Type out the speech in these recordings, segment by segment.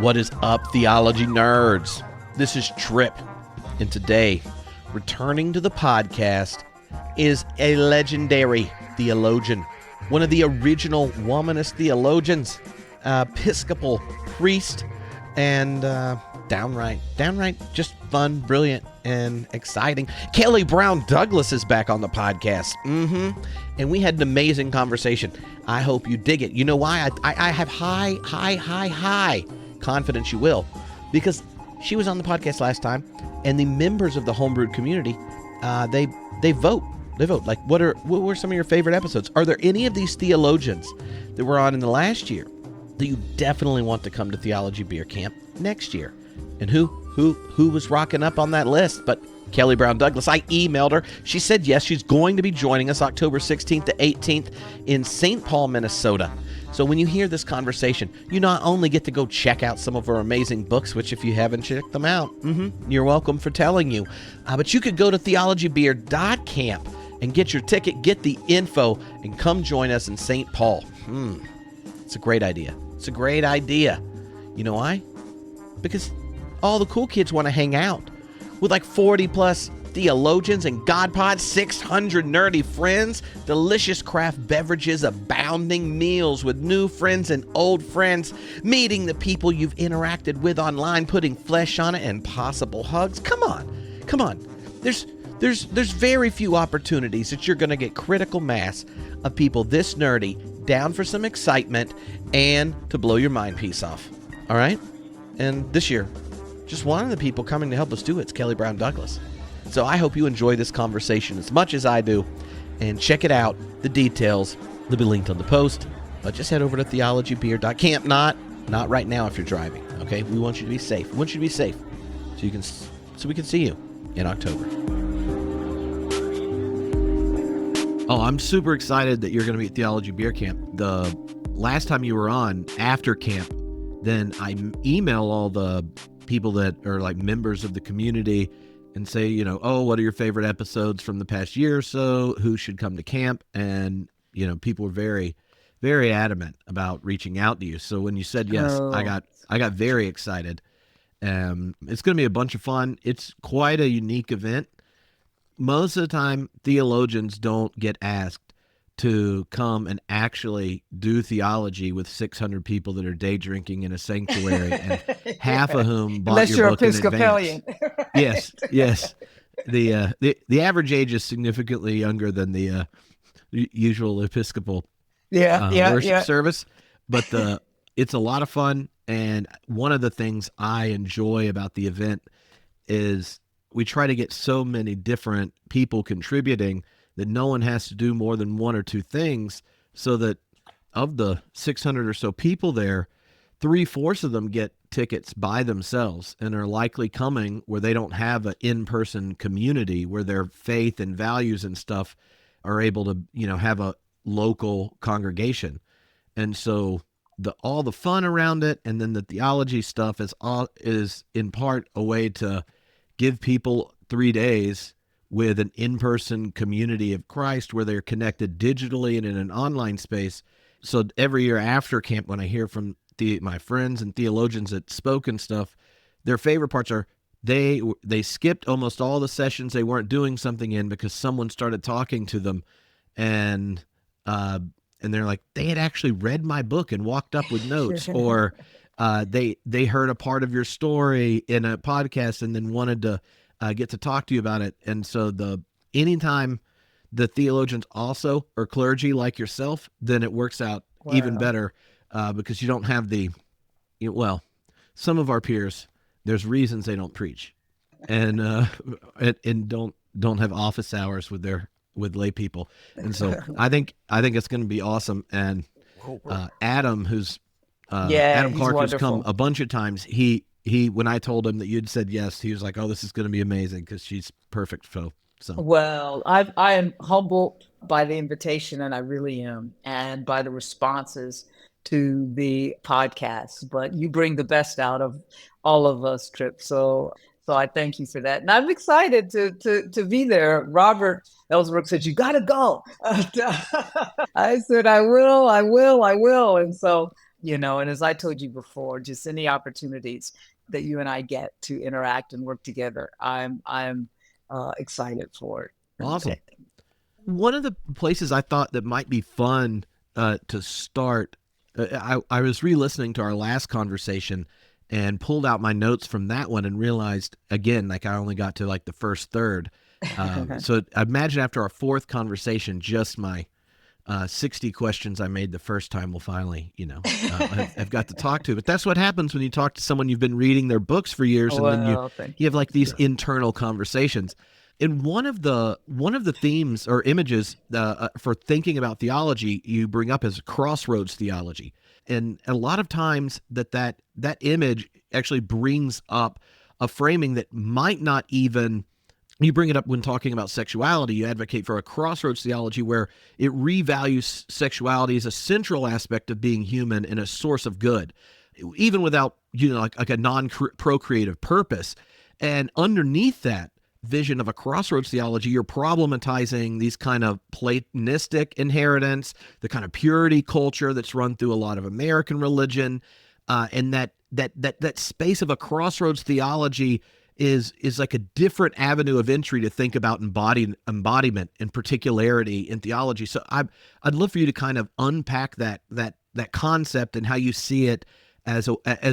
What is up, theology nerds? This is Trip, and today, returning to the podcast is a legendary theologian, one of the original womanist theologians, Episcopal priest, and downright just fun, brilliant, and exciting. Kelly Brown Douglas is back on the podcast. And we had an amazing conversation. I hope you dig it. You know why? I have high confidence you will, because she was on the podcast last time, and the members of the homebrewed community, they vote. They vote. Like, what were some of your favorite episodes? Are there any of these theologians that were on in the last year that you definitely want to come to Theology Beer Camp next year? And who was rocking up on that list but Kelly Brown Douglas? I emailed her. She said yes, she's going to be joining us October 16th to 18th in St. Paul, Minnesota. So when you hear this conversation, you not only get to go check out some of her amazing books, which if you haven't checked them out, you're welcome for telling you. But you could go to theologybeer.camp and get your ticket, get the info, and come join us in St. Paul. It's a great idea. It's a great idea. You know why? Because all the cool kids want to hang out with like 40 plus theologians and God pods, 600 nerdy friends, delicious craft beverages, abounding meals with new friends and old friends, meeting the people you've interacted with online, putting flesh on it, and possible hugs. Come on. There's very few opportunities that you're going to get critical mass of people this nerdy, down for some excitement, and to blow your mind piece off. All right? And this year, just one of the people coming to help us do it's Kelly Brown Douglas. So I hope you enjoy this conversation as much as I do, and check it out. The details will be linked on the post, but just head over to theologybeer.camp. Not right now if you're driving, okay? We want you to be safe. We want you to be safe so we can see you in October. Oh, I'm super excited that you're going to be at Theology Beer Camp. The last time you were on after camp, then I email all the people that are like members of the community and say, what are your favorite episodes from the past year or so? Who should come to camp? And, people were very, very adamant about reaching out to you. So when you said yes, I got very excited. It's going to be a bunch of fun. It's quite a unique event. Most of the time, theologians don't get asked to come and actually do theology with 600 people that are day drinking in a sanctuary, and half of whom bought your book in Episcopalian. Advance. Yes. The average age is significantly younger than the usual Episcopal worship service, but it's a lot of fun. And one of the things I enjoy about the event is we try to get so many different people contributing that no one has to do more than one or two things, so that of the 600 or so people there, 3/4 of them get tickets by themselves and are likely coming where they don't have an in-person community where their faith and values and stuff are able to, have a local congregation. And so all the fun around it, and then the theology stuff is in part a way to give people 3 days with an in-person community of Christ where they're connected digitally and in an online space. So every year after camp, when I hear from my friends and theologians that spoke and stuff, their favorite parts are they skipped almost all the sessions they weren't doing something in because someone started talking to them, and they're like, they had actually read my book and walked up with notes, or they heard a part of your story in a podcast and then wanted to get to talk to you about it. And so anytime the theologians also are clergy like yourself, then it works out even better, because you don't have some of our peers, there's reasons they don't preach and don't have office hours with lay people. And so I think it's going to be awesome. And Adam, Adam Clark, who's come a bunch of times, he when I told him that you'd said yes, he was like, oh, this is going to be amazing because she's perfect. So well, I am humbled by the invitation, and I really am, and by the responses to the podcast. But you bring the best out of all of us, Trip. So I thank you for that, and I'm excited to be there. Robert Ellsberg said, "You got to go." I said, "I will," and so And as I told you before, just any opportunities that you and I get to interact and work together, I'm excited for Awesome. it. One of the places I thought that might be fun to start, I was re-listening to our last conversation and pulled out my notes from that one and realized, again, like I only got to like the first third. So I imagine after our fourth conversation, just my 60 questions I made the first time will finally, I've got to talk to. But that's what happens when you talk to someone you've been reading their books for years, and then Well, thank you have like these you. internal conversations. And one of the themes or images for thinking about theology you bring up is crossroads theology, and a lot of times that image actually brings up a framing that might not even, you bring it up when talking about sexuality. You advocate for a crossroads theology where it revalues sexuality as a central aspect of being human and a source of good, even without like a non-procreative purpose. And underneath that vision of a crossroads theology, you're problematizing these kind of Platonistic inheritance, the kind of purity culture that's run through a lot of American religion, and that space of a crossroads theology is like a different avenue of entry to think about embodiment and particularity in theology. So I'd love for you to kind of unpack that concept and how you see it as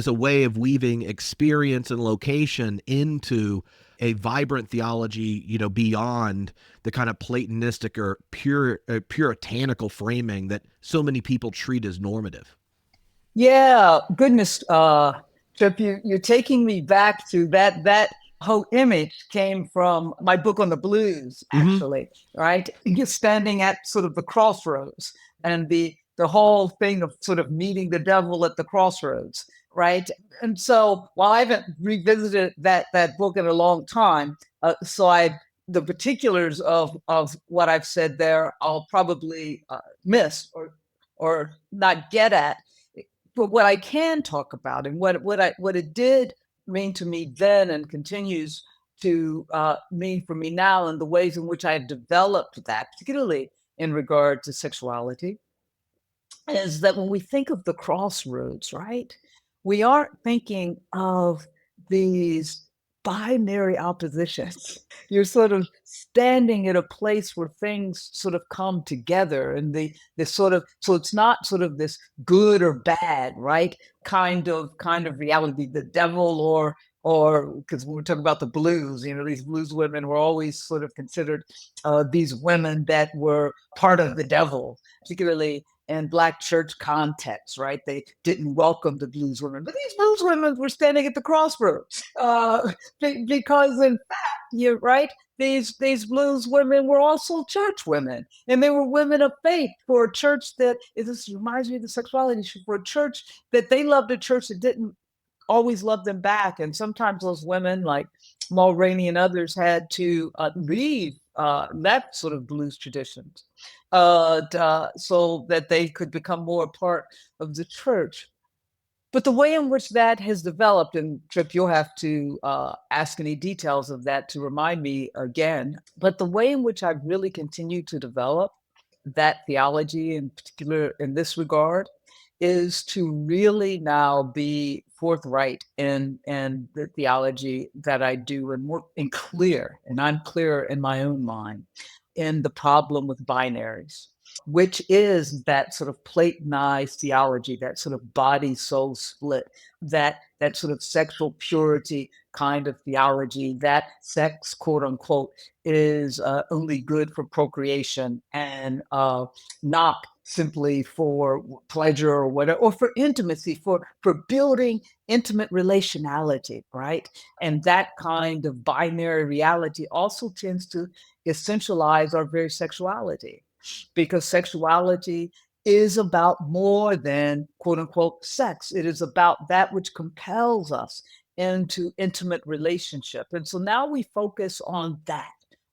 a way of weaving experience and location into a vibrant theology, beyond the kind of Platonistic or puritanical framing that so many people treat as normative. Yeah, goodness, Trip, you're taking me back to that whole image came from my book on the blues, Mm-hmm. actually, right? You're standing at sort of the crossroads and the whole thing of sort of meeting the devil at the crossroads, right? And so while I haven't revisited that book in a long time, so the particulars of what I've said there, I'll probably miss or not get at. But what I can talk about and what it did mean to me then and continues to mean for me now, and the ways in which I have developed that, particularly in regard to sexuality, is that when we think of the crossroads, right, we aren't thinking of these binary oppositions. You're sort of standing at a place where things sort of come together, and the sort of, so it's not sort of this good or bad, right? Kind of reality, the devil or because when we're talking about the blues, these blues women were always sort of considered these women that were part of the devil, particularly in Black church contexts, right? They didn't welcome the blues women, but these blues women were standing at the crossroads because, in fact, you're right. These blues women were also church women, and they were women of faith for a church that this reminds me of the sexuality issue, for a church that they loved, a church that didn't always love them back, and sometimes those women like Mulroney and others had to leave that sort of blues traditions so that they could become more a part of the church. But the way in which that has developed, and Trip, you'll have to ask any details of that to remind me again, but the way in which I've really continued to develop that theology, in particular in this regard, is to really now be forthright in the theology that I do, and more and clear, and I'm clear in my own mind in the problem with binaries, which is that sort of Platonized theology, that sort of body soul split, that sort of sexual purity kind of theology, that sex, quote unquote, is only good for procreation and not simply for pleasure or whatever, or for intimacy, for building intimate relationality, right? And that kind of binary reality also tends to essentialize our very sexuality, because sexuality is about more than quote unquote sex. It is about that which compels us into intimate relationship. And so now we focus on that,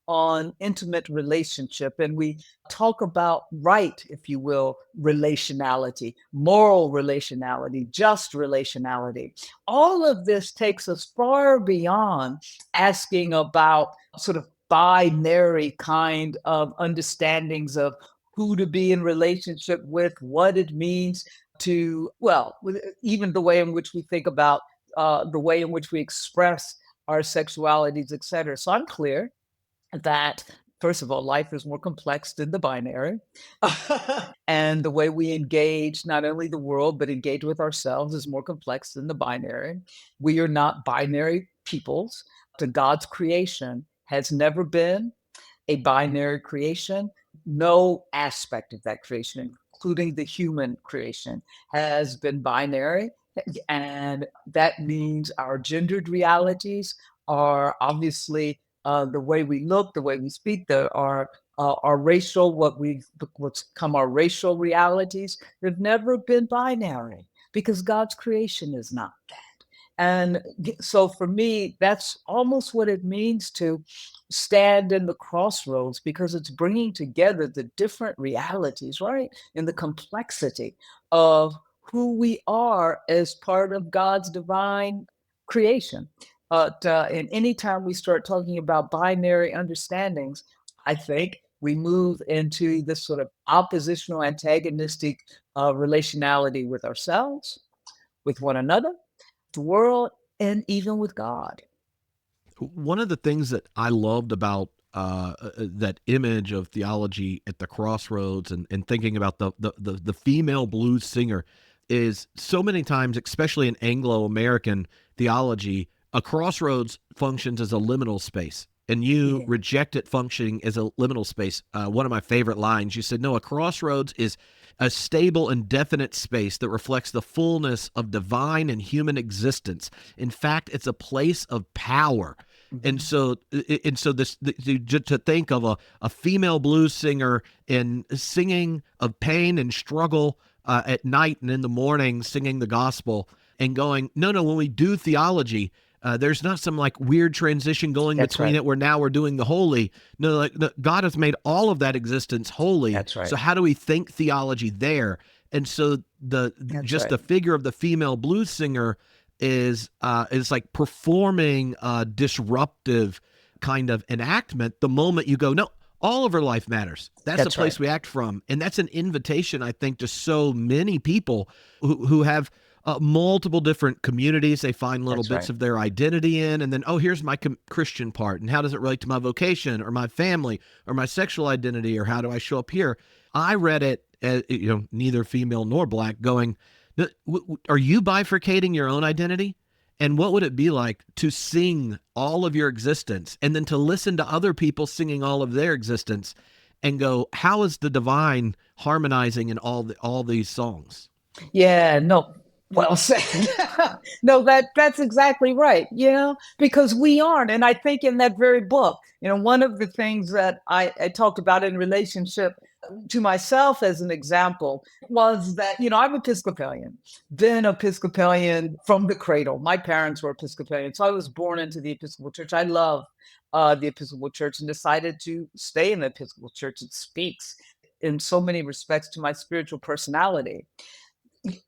on intimate relationship, and we talk about right, if you will, relationality, moral relationality, just relationality. All of this takes us far beyond asking about sort of binary kind of understandings of who to be in relationship with, what it means to, well, even the way in which we think about the way in which we express our sexualities, et cetera. So I'm clear that, first of all, life is more complex than the binary. And the way we engage not only the world, but engage with ourselves is more complex than the binary. We are not binary peoples. To God's creation has never been a binary creation. No aspect of that creation, including the human creation, has been binary. And that means our gendered realities are obviously the way we look, the way we speak, our racial, what's come our racial realities. They've never been binary because God's creation is not that. And so for me, that's almost what it means to stand in the crossroads, because it's bringing together the different realities, right? And the complexity of who we are as part of God's divine creation. And anytime we start talking about binary understandings, I think we move into this sort of oppositional, antagonistic relationality with ourselves, with one another, the world, and even with God. One of the things that I loved about that image of theology at the crossroads, and thinking about the female blues singer, is so many times, especially in Anglo-American theology, a crossroads functions as a liminal space, and you reject it functioning as a liminal space. One of my favorite lines, you said, no, a crossroads is a stable and definite space that reflects the fullness of divine and human existence. In fact, it's a place of power. And so to think of a female blues singer and singing of pain and struggle at night and in the morning, singing the gospel and going, no, when we do theology, there's not some like weird transition going between it where now we're doing the holy. No, God has made all of that existence holy. That's right. So how do we think theology there? And so the figure of the female blues singer is like performing a disruptive kind of enactment the moment you go, no, all of her life matters. That's the place we act from. And that's an invitation, I think, to so many people who have multiple different communities they find little bits of their identity in, and then, oh, here's my Christian part, and how does it relate to my vocation or my family or my sexual identity, or how do I show up here? I read it as, neither female nor black, going, are you bifurcating your own identity? And what would it be like to sing all of your existence and then to listen to other people singing all of their existence and go, how is the divine harmonizing in all these songs? Yeah, no, well said. No, that's exactly right, because we aren't. And I think in that very book, one of the things that I talked about in relationship to myself as an example was that, I'm Episcopalian, been Episcopalian from the cradle. My parents were Episcopalian. So I was born into the Episcopal Church. I love the Episcopal Church and decided to stay in the Episcopal Church. It speaks in so many respects to my spiritual personality.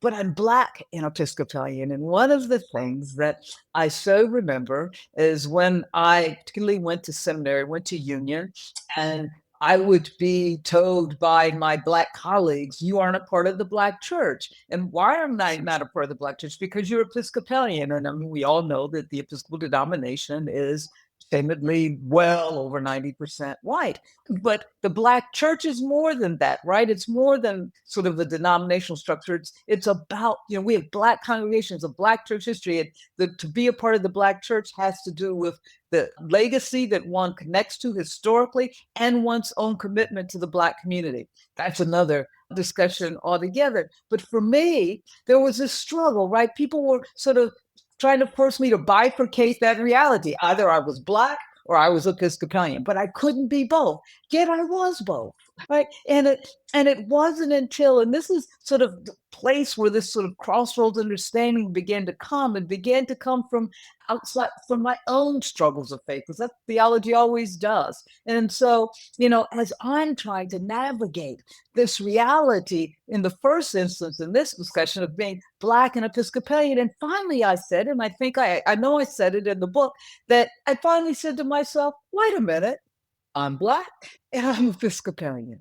But I'm Black and Episcopalian. And one of the things that I so remember is when I particularly went to seminary, went to Union, and I would be told by my Black colleagues, you aren't a part of the Black church. And why am I not a part of the Black church? Because you're Episcopalian. And I mean, we all know that the Episcopal denomination is timidly well over 90% white. But the Black church is more than that, right? It's more than sort of the denominational structure. It's about, we have Black congregations, a Black church history. And to be a part of the Black church has to do with the legacy that one connects to historically and one's own commitment to the Black community. That's another discussion altogether. But for me, there was this struggle, right? People were sort of trying to force me to bifurcate that reality. Either I was Black or I was Episcopalian, but I couldn't be both. Yet I was both, right? And it wasn't until, and this is sort of the place where this sort of crossroads understanding began to come from outside, from my own struggles of faith, because that's what theology always does. And so, as I'm trying to navigate this reality in the first instance in this discussion of being Black and Episcopalian, and finally I said, and I think I know I said it in the book, that I finally said to myself, wait a minute, I'm Black and I'm Episcopalian.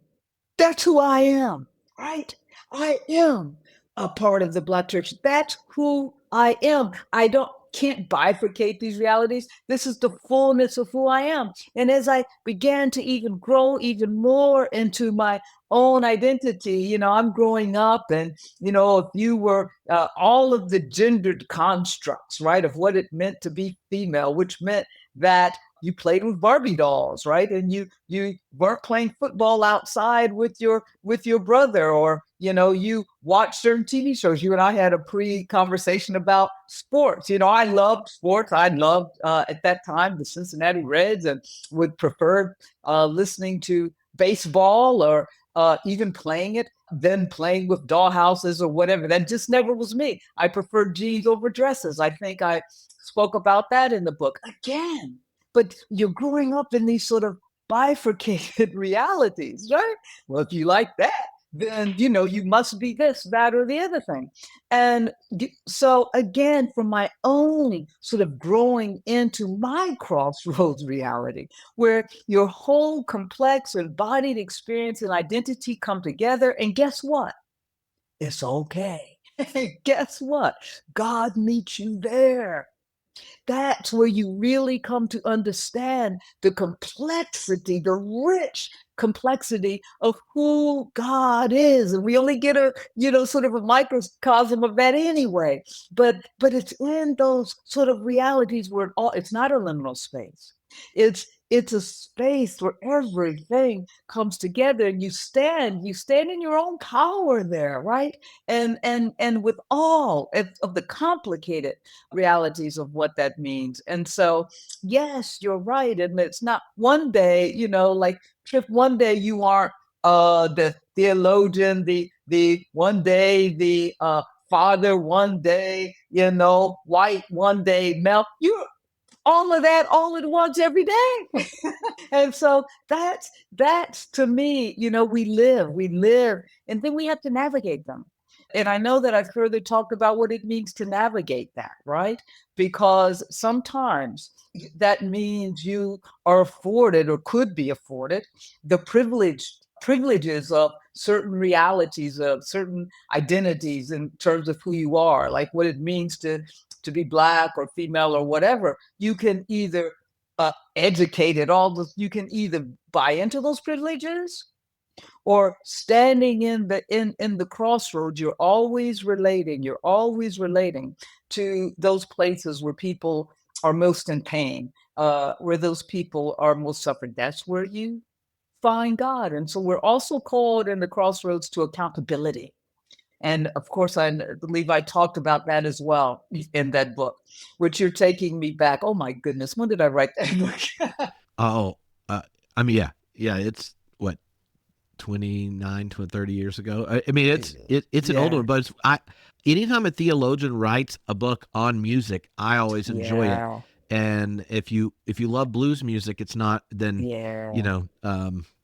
That's who I am, right? I am a part of the Black church. That's who I am. I can't bifurcate these realities. This is the fullness of who I am. And as I began to even grow even more into my own identity, I'm growing up, and if you were all of the gendered constructs, right, of what it meant to be female, which meant that you played with Barbie dolls, right? And you weren't playing football outside with your brother, or you watched certain TV shows. You and I had a pre-conversation about sports. I loved sports. I loved at that time the Cincinnati Reds, and would prefer listening to baseball, or even playing it, than playing with dollhouses or whatever. That just never was me. I preferred jeans over dresses. I think I spoke about that in the book. Again, but you're growing up in these sort of bifurcated realities, right? Well, if you like that, then you must be this, that, or the other thing. And so again, from my own sort of growing into my crossroads reality, where your whole complex embodied experience and identity come together, and guess what? It's okay. Guess what? God meets you there. That's where you really come to understand the complexity, the rich complexity of who God is. And we only get a, sort of a microcosm of that anyway. But it's in those sort of realities where it's not a liminal space. It's a space where everything comes together, and you stand in your own power there, right? And with all of the complicated realities of what that means. And so, yes, you're right. And it's not one day, like if one day you aren't the theologian, the one day the father, one day, white, one day male, you all of that all at once every day. And so that's to me, we live, and then we have to navigate them. And I know that I've further talked about what it means to navigate that, right? Because sometimes that means you are afforded, or could be afforded, the privileges of certain realities, of certain identities in terms of who you are, like what it means to be Black or female or whatever. You can either educated all this, you can either buy into those privileges, or standing in the crossroads, you're always relating to those places where people are most in pain, where those people are most suffering. That's where you find God. And so we're also called in the crossroads to accountability. And of course, I believe I talked about that as well in that book, which you're taking me back. Oh my goodness, when did I write that book? Oh, I mean, yeah, it's what, 29 to 30 years ago. I mean, it's an older one, but anytime a theologian writes a book on music, I always enjoy it. And if you love blues music, it's not, then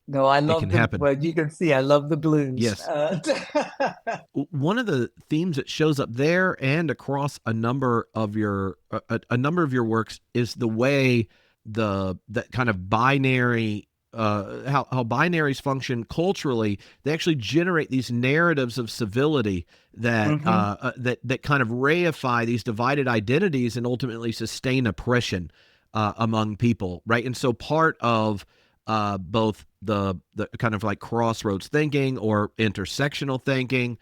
No, I it love can happen. but you can see I love the blues. Yes. One of the themes that shows up there and across a number of your works is the way that kind of binary, how binaries function culturally. They actually generate these narratives of civility that that kind of reify these divided identities and ultimately sustain oppression among people, right? And so part of both the kind of like crossroads thinking, or intersectional thinking,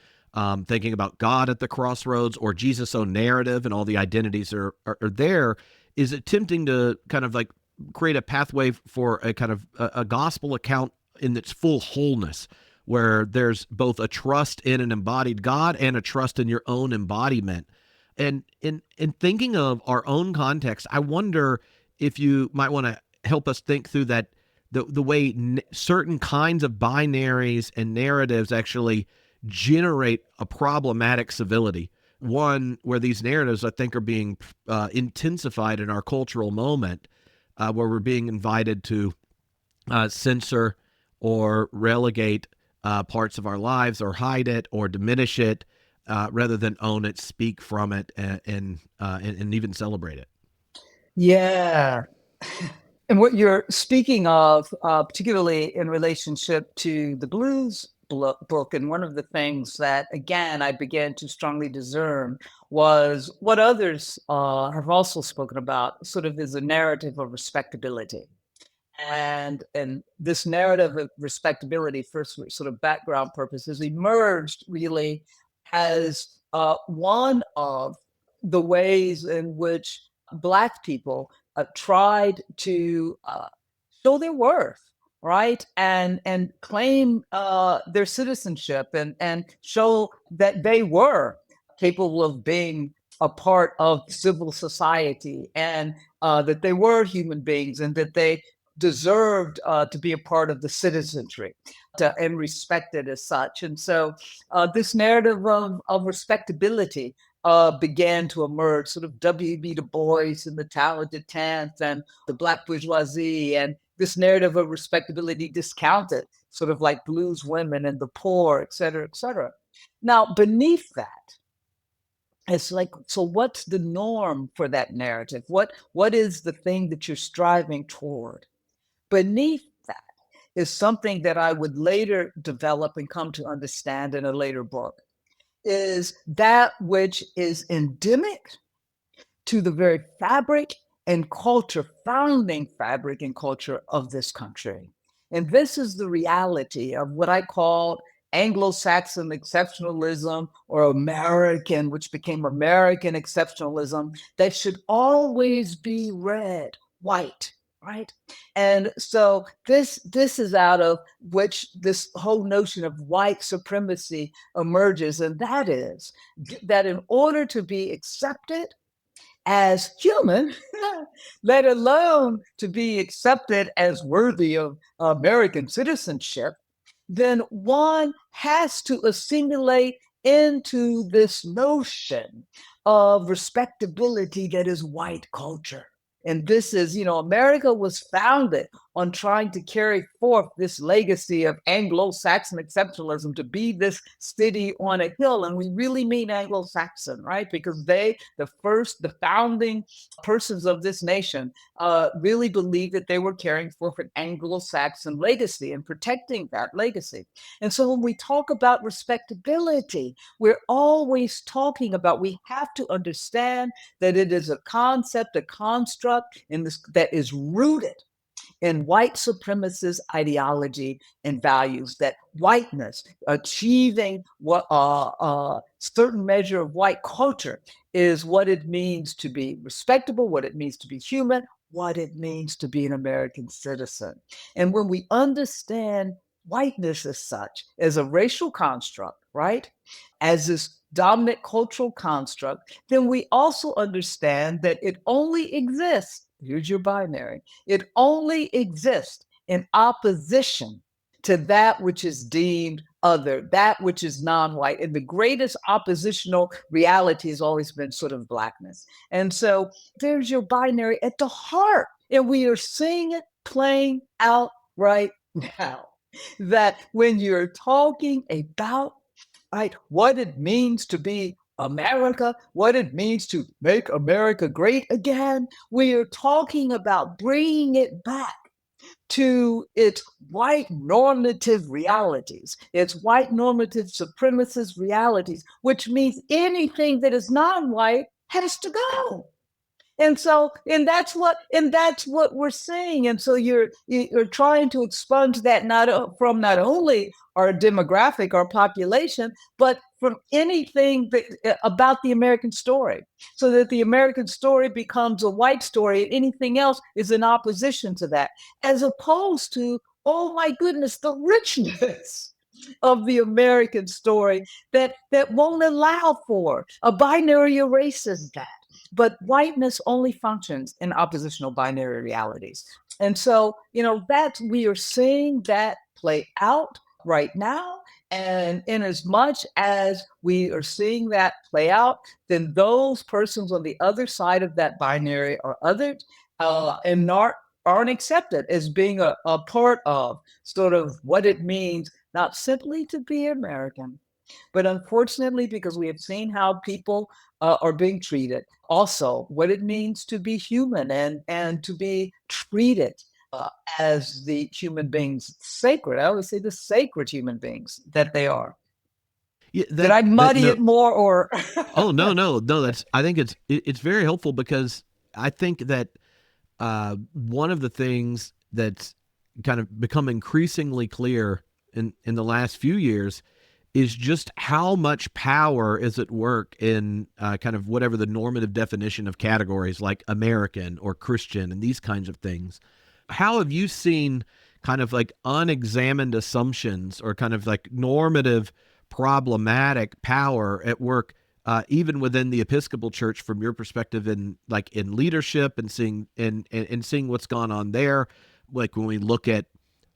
thinking about God at the crossroads, or Jesus' own narrative and all the identities are there, is attempting to kind of like create a pathway for a kind of a gospel account in its full wholeness, where there's both a trust in an embodied God and a trust in your own embodiment. And in thinking of our own context, I wonder if you might want to help us think through that, the way certain kinds of binaries and narratives actually generate a problematic civility. One where these narratives, I think, are being intensified in our cultural moment, where we're being invited to censor or relegate parts of our lives, or hide it, or diminish it, rather than own it, speak from it, and even celebrate it. Yeah. And what you're speaking of, particularly in relationship to the blues book, and one of the things that, again, I began to strongly discern was what others have also spoken about, sort of is a narrative of respectability. And this narrative of respectability, first for sort of background purposes, emerged really as one of the ways in which Black people tried to show their worth, right, and claim their citizenship, and show that they were capable of being a part of civil society, and that they were human beings, and that they deserved to be a part of the citizenry and respected as such. And so this narrative of respectability began to emerge, sort of W.B. Du Bois and the Talented Tenth and the Black bourgeoisie, and this narrative of respectability discounted, sort of like blues women and the poor, et cetera, et cetera. Now, beneath that, it's like, so what's the norm for that narrative? What is the thing that you're striving toward? Beneath that is something that I would later develop and come to understand in a later book, is that which is endemic to the very fabric and culture, founding fabric and culture of this country. And this is the reality of what I call Anglo-Saxon exceptionalism, or American, which became American exceptionalism, that should always be read white, right? And so this is out of which this whole notion of white supremacy emerges, and that is that in order to be accepted as human, let alone to be accepted as worthy of American citizenship, then one has to assimilate into this notion of respectability that is white culture. And this is, America was founded on trying to carry forth this legacy of Anglo-Saxon exceptionalism, to be this city on a hill. And we really mean Anglo-Saxon, right? Because the founding persons of this nation really believed that they were carrying forth an Anglo-Saxon legacy and protecting that legacy. And so when we talk about respectability, we're always talking about, we have to understand that it is a concept, a construct that is rooted in white supremacist ideology and values, that whiteness, achieving what certain measure of white culture, is what it means to be respectable, what it means to be human, what it means to be an American citizen. And when we understand whiteness as such, as a racial construct, right, as this dominant cultural construct, then we also understand that it only exists, here's your binary, it only exists in opposition to that which is deemed other, that which is non-white. And the greatest oppositional reality has always been sort of Blackness. And so there's your binary at the heart. And we are seeing it playing out right now. That when you're talking about, right, what it means to be America, what it means to make America great again, we are talking about bringing it back to its white normative realities, its white normative supremacist realities, which means anything that is non-white has to go. And so, and that's what we're saying. And so you're trying to expunge that from not only our demographic, our population, but from anything about the American story, so that the American story becomes a white story, and anything else is in opposition to that, as opposed to, oh my goodness, the richness of the American story that won't allow for a binary erases that. But whiteness only functions in oppositional binary realities. And so, we are seeing that play out right now. And in as much as we are seeing that play out, then those persons on the other side of that binary are othered and aren't accepted as being a part of sort of what it means, not simply to be American, but unfortunately, because we have seen how people are being treated, also what it means to be human and to be treated as the human beings sacred. I always say the sacred human beings that they are. Yeah, Did I that muddy no. it more or? Oh no. That's I think it's very helpful because I think that one of the things that's kind of become increasingly clear in the last few years is just how much power is at work in kind of whatever the normative definition of categories like American or Christian and these kinds of things. How have you seen kind of like unexamined assumptions or kind of like normative problematic power at work even within the Episcopal Church from your perspective in like in leadership and seeing what's gone on there, like when we look at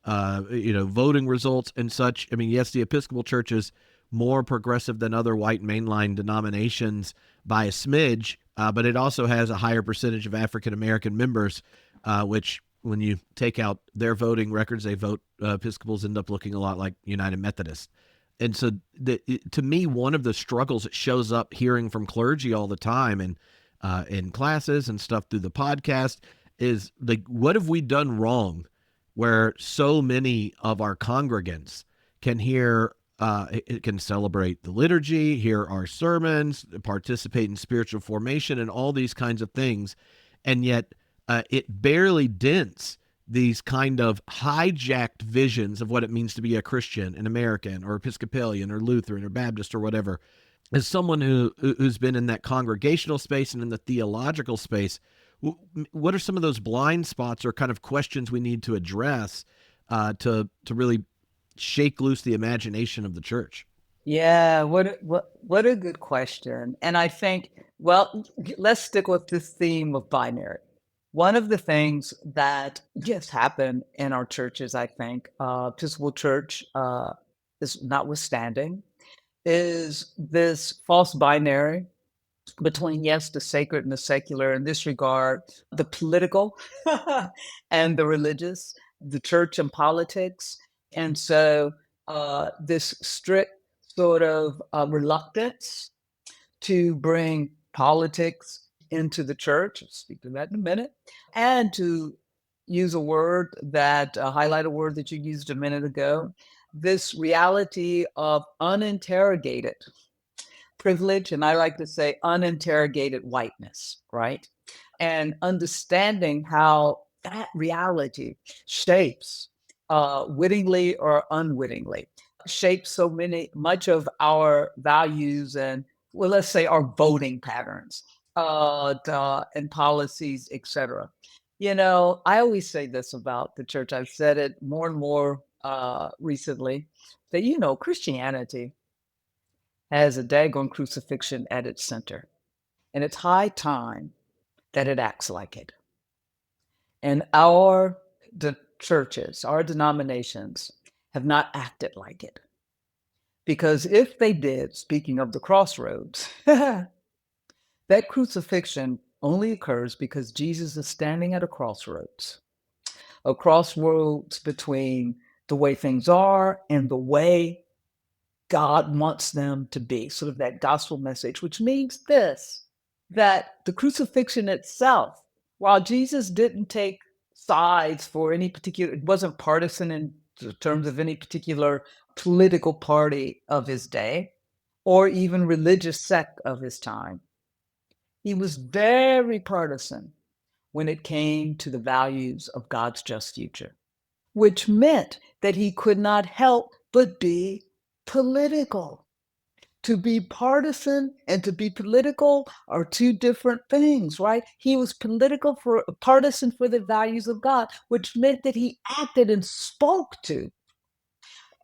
voting results and such. I mean, yes, the Episcopal Church is more progressive than other white mainline denominations by a smidge, but it also has a higher percentage of African American members, which when you take out their voting records, they vote Episcopals end up looking a lot like United Methodists. And so, to me, one of the struggles that shows up hearing from clergy all the time and in classes and stuff through the podcast is like, what have we done wrong where so many of our congregants can hear, can celebrate the liturgy, hear our sermons, participate in spiritual formation and all these kinds of things. And yet it barely dents these kind of hijacked visions of what it means to be a Christian, an American, or Episcopalian, or Lutheran, or Baptist, or whatever. As someone who's been in that congregational space and in the theological space, what are some of those blind spots or kind of questions we need to address to really shake loose the imagination of the church? Yeah, what a good question. And I think, well, let's stick with this theme of binary. One of the things that just happened in our churches, I think, Episcopal Church is notwithstanding, is this false binary between, yes, the sacred and the secular, in this regard, the political and the religious, the church and politics. And so this strict sort of reluctance to bring politics into the church, I'll speak to that in a minute, and to use a word that, highlight a word that you used a minute ago, this reality of uninterrogated privilege, and I like to say uninterrogated whiteness, right? And understanding how that reality shapes, wittingly or unwittingly, shapes much of our values and, well, let's say our voting patterns and policies, etc. I always say this about the church. I've said it more and more recently that Christianity has a daggone crucifixion at its center. And it's high time that it acts like it. And the churches, our denominations, have not acted like it. Because if they did, speaking of the crossroads, that crucifixion only occurs because Jesus is standing at a crossroads between the way things are and the way God wants them to be, sort of that gospel message, which means this, that the crucifixion itself, while Jesus didn't take sides for any particular, it wasn't partisan in terms of any particular political party of his day or even religious sect of his time. He was very partisan when it came to the values of God's just future, which meant that he could not help but be political. To be partisan and to be political are two different things, right? He was partisan for the values of God, which meant that he acted and spoke to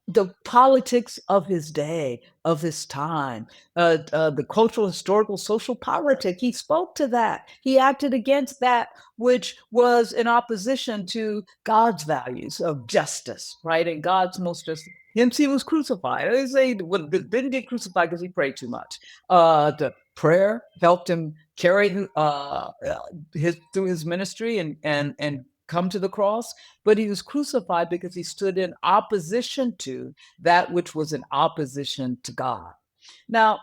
the politics of his day, of his time, the cultural, historical, social politic. He spoke to that. He acted against that which was in opposition to God's values of justice, right? And God's most just. Hence, he was crucified. They say, well, didn't get crucified because he prayed too much. The prayer helped him carry through his ministry and come to the cross, but he was crucified because he stood in opposition to that which was in opposition to God. Now,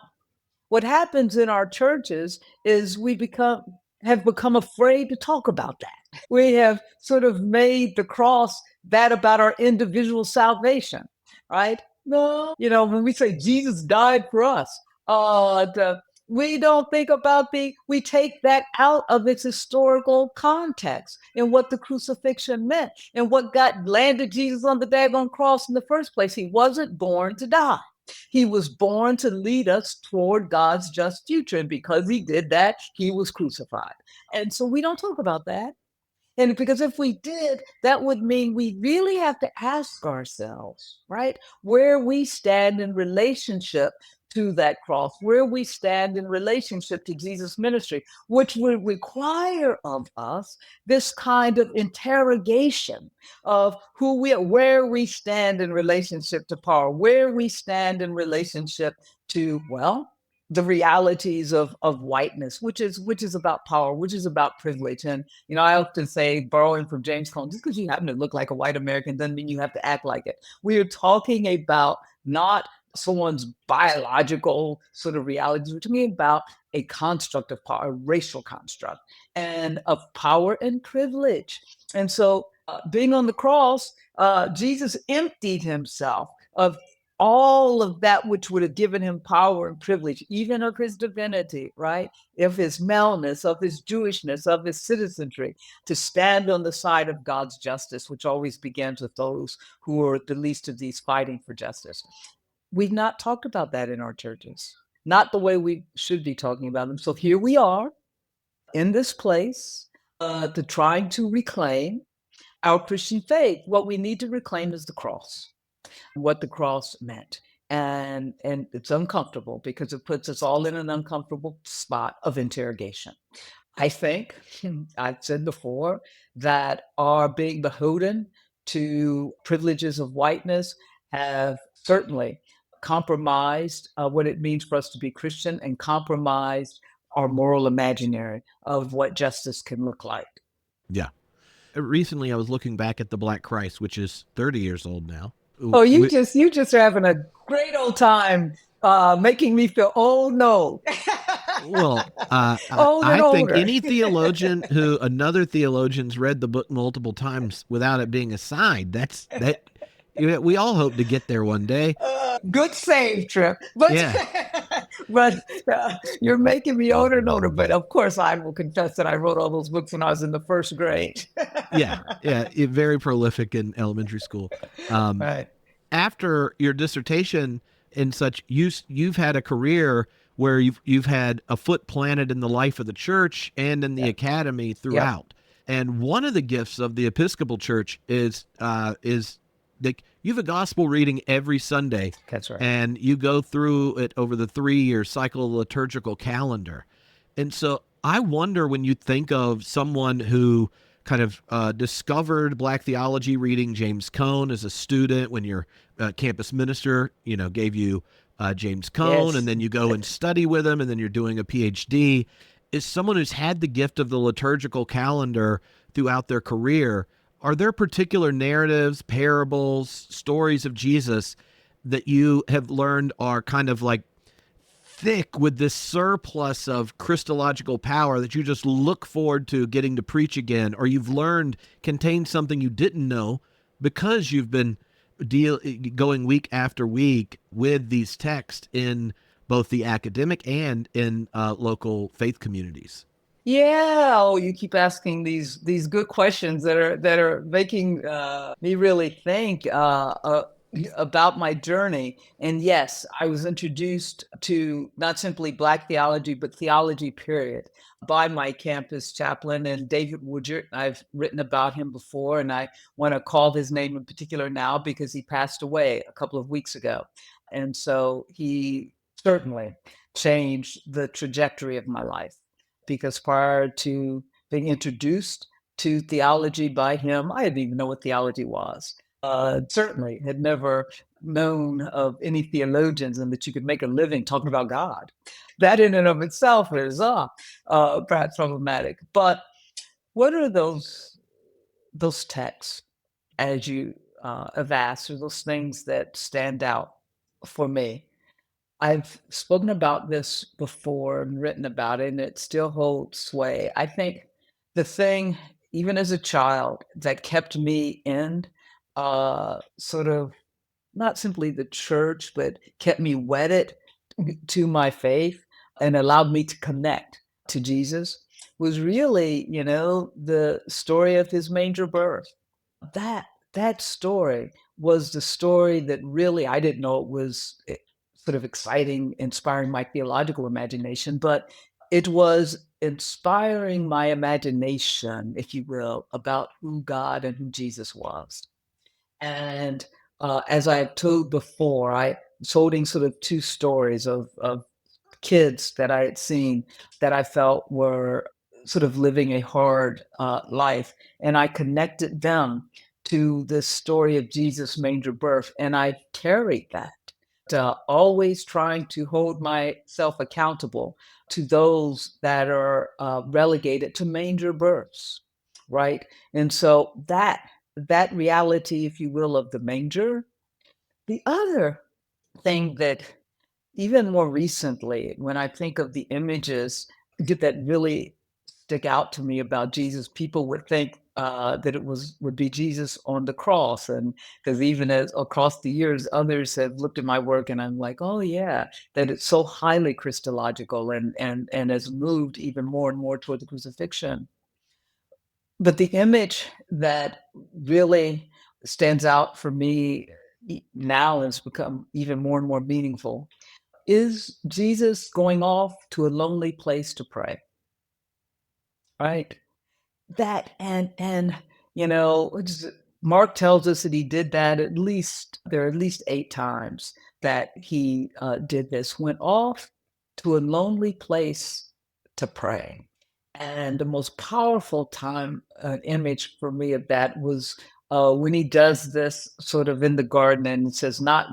what happens in our churches is we have become afraid to talk about that. We have sort of made the cross that about our individual salvation, right? No, when we say Jesus died for us, we don't think about we take that out of its historical context and what the crucifixion meant and what landed Jesus on the daggone cross in the first place. He wasn't born to die. He was born to lead us toward God's just future. And because he did that, he was crucified. And so we don't talk about that. And because if we did, that would mean we really have to ask ourselves, right, where we stand in relationship to that cross, where we stand in relationship to Jesus' ministry, which would require of us this kind of interrogation of who we are, where we stand in relationship to power, where we stand in relationship to, well, the realities of whiteness, which is about power, which is about privilege. And I often say, borrowing from James Cone, just because you happen to look like a white American doesn't mean you have to act like it. We are talking about not someone's biological sort of realities. We're talking about a construct of power, a racial construct, and of power and privilege. And so, being on the cross, Jesus emptied himself of all of that which would have given him power and privilege, even of his divinity, right? Of his maleness, of his Jewishness, of his citizenry, to stand on the side of God's justice, which always begins with those who are the least of these fighting for justice. We've not talked about that in our churches, not the way we should be talking about them. So here we are in this place to trying to reclaim our Christian faith. What we need to reclaim is the cross, what the cross meant. And it's uncomfortable because it puts us all in an uncomfortable spot of interrogation. I think I've said before that our being beholden to privileges of whiteness have certainly compromised what it means for us to be Christian and compromised our moral imaginary of what justice can look like. Yeah. Recently, I was looking back at the Black Christ, which is 30 years old now. Oh, you just are having a great old time making me feel old and old. Well, Old and I think older. any theologian who another theologian's read the book multiple times without it being assigned, that we all hope to get there one day. Good save, Trip. But Yeah. but you're making me older and older. But of course, I will confess that I wrote all those books when I was in the first grade. Yeah, very prolific in elementary school. Right. After your dissertation and such, you've had a career where you've had a foot planted in the life of the church and in the academy throughout. And one of the gifts of the Episcopal Church is that you have a gospel reading every Sunday. That's right. And you go through it over the 3-year cycle liturgical calendar. And so I wonder, when you think of someone who kind of discovered Black theology reading James Cone as a student, when your campus minister, gave you James Cone, and then you go and study with him, and then you're doing a PhD, is someone who's had the gift of the liturgical calendar throughout their career. Are there particular narratives, parables, stories of Jesus that you have learned are kind of like thick with this surplus of Christological power that you just look forward to getting to preach again, or you've learned contain something you didn't know because you've been going week after week with these texts in both the academic and in local faith communities? Yeah. Oh, you keep asking these good questions that are making me really think about my journey. And yes, I was introduced to not simply Black theology, but theology, period, by my campus chaplain and David Woodgert. I've written about him before, and I want to call his name in particular now because he passed away a couple of weeks ago. And so he certainly changed the trajectory of my life, because prior to being introduced to theology by him, I didn't even know what theology was. Certainly had never known of any theologians and that you could make a living talking about God. That in and of itself is perhaps problematic. But what are those texts, as you have asked, or those things that stand out for me? I've spoken about this before and written about it, and it still holds sway. I think the thing even as a child, that kept me in sort of not simply the church, but kept me wedded to my faith and allowed me to connect to Jesus was really, the story of his manger birth. That that story was the story that really I didn't know it was sort of exciting, inspiring my theological imagination, but it was inspiring my imagination, if you will, about who God and who Jesus was. And as I have told before, I was holding sort of two stories of kids that I had seen that I felt were sort of living a hard life. And I connected them to this story of Jesus' manger birth. And I carried that, always trying to hold myself accountable to those that are relegated to manger births, right? And so that reality, if you will, of the manger. The other thing that even more recently, when I think of the images that really stick out to me about Jesus, people would think that would be Jesus on the cross, and because even as across the years, others have looked at my work, and I'm like, oh yeah, that it's so highly Christological and has moved even more and more toward the crucifixion. But the image that really stands out for me now and has become even more and more meaningful is Jesus going off to a lonely place to pray, right? That and Mark tells us that he did that there are at least 8 times that he did this, went off to a lonely place to pray. And the most powerful time image for me of that was when he does this sort of in the garden and says, not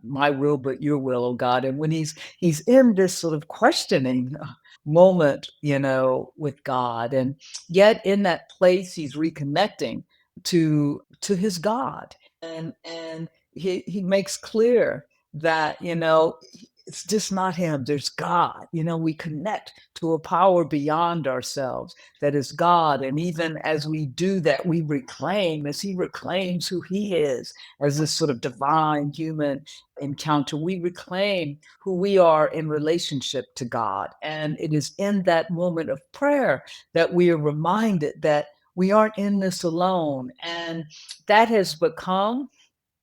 my will, but your will, oh God." And when he's in this sort of questioning moment, with God, and yet in that place he's reconnecting to his God, and he makes clear that it's just not him, there's God. We connect to a power beyond ourselves that is God. And even as we do that, we reclaim, as he reclaims who he is as this sort of divine human encounter, we reclaim who we are in relationship to God. And it is in that moment of prayer that we are reminded that we aren't in this alone. And that has become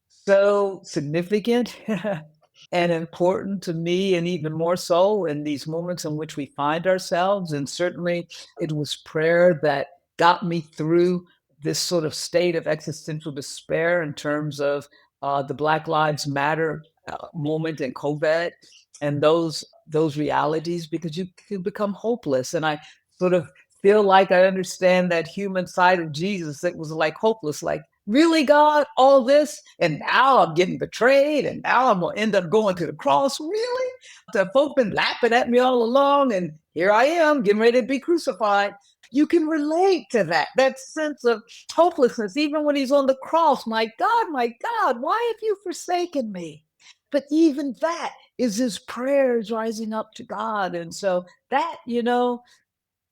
so significant and important to me, and even more so in these moments in which we find ourselves. And certainly it was prayer that got me through this sort of state of existential despair in terms of the Black Lives Matter moment in COVID and those realities, because you can become hopeless. And I sort of feel like I understand that human side of Jesus that was like hopeless, like, really, God, all this, and now I'm getting betrayed, and now I'm gonna end up going to the cross. Really? The folk been laughing at me all along, and here I am getting ready to be crucified. You can relate to that sense of hopelessness, even when he's on the cross. My God, why have you forsaken me? But even that is his prayers rising up to God. And so that,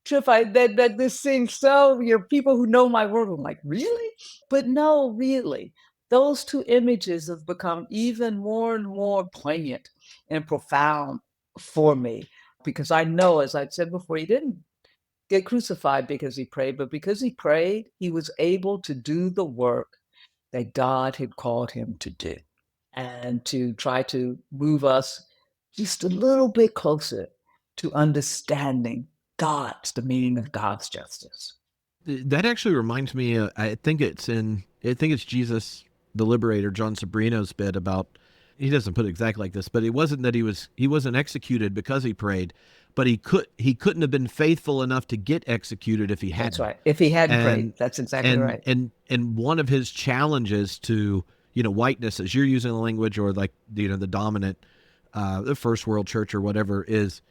if I that this seems so, people who know my work are like, really? But no, really, those two images have become even more and more poignant and profound for me, because I know, as I said before, he didn't get crucified because he prayed, but because he prayed, he was able to do the work that God had called him to do, and to try to move us just a little bit closer to understanding the meaning of God's justice. That actually reminds me. I think it's Jesus, the Liberator, John Sabrino's bit about. He doesn't put it exactly like this, but it wasn't that he wasn't executed because he prayed, but he couldn't have been faithful enough to get executed if he hadn't. That's right. If he hadn't prayed, And that's exactly right. and one of his challenges to whiteness, as you're using the language, or like the dominant, the first world church or whatever, is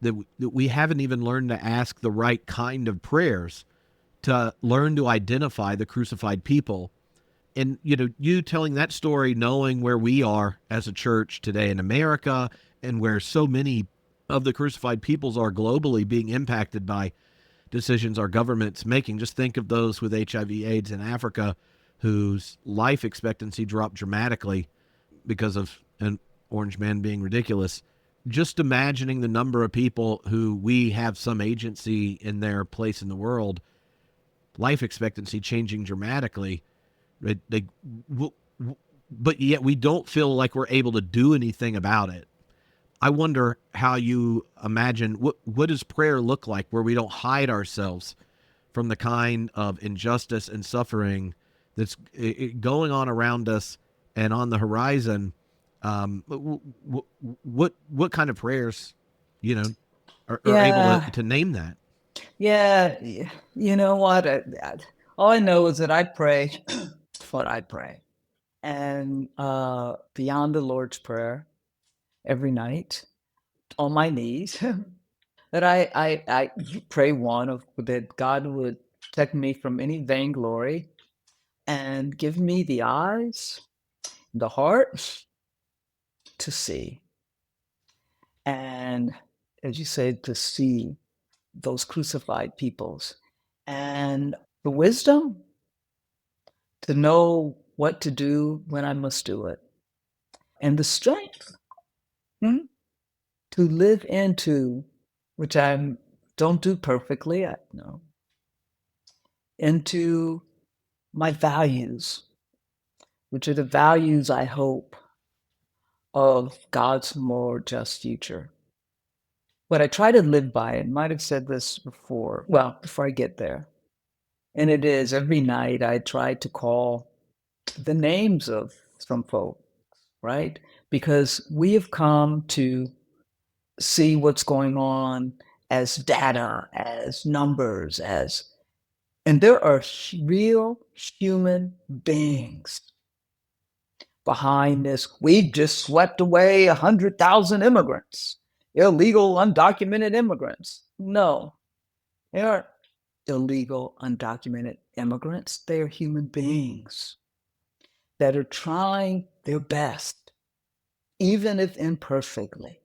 that we haven't even learned to ask the right kind of prayers to learn to identify the crucified people. And you telling that story, knowing where we are as a church today in America, and where so many of the crucified peoples are globally being impacted by decisions our government's making. Just think of those with HIV/AIDS in Africa whose life expectancy dropped dramatically because of an orange man being ridiculous. Just imagining the number of people who we have some agency in their place in the world, life expectancy changing dramatically. But yet we don't feel like we're able to do anything about it. I wonder how you imagine, what does prayer look like where we don't hide ourselves from the kind of injustice and suffering that's going on around us and on the horizon? What kind of prayers, are able Yeah, to name that? yeah. You know what? All I know is that I pray what I pray. And beyond the Lord's Prayer every night on my knees, that I pray one of that God would protect me from any vainglory and give me the eyes, the heart to see. And as you said, to see those crucified peoples and the wisdom to know what to do when I must do it, and the strength to live into, which I don't do perfectly, I know, into my values, which are the values I hope of God's more just future. What I try to live by, and might have said this before, well, before I get there, and it is every night I try to call the names of some folk, right? Because we have come to see what's going on as data, as numbers, and there are real human beings behind this. We've just swept away 100,000 immigrants, illegal, undocumented immigrants. No, they aren't illegal, undocumented immigrants. They are human beings that are trying their best, even if imperfectly,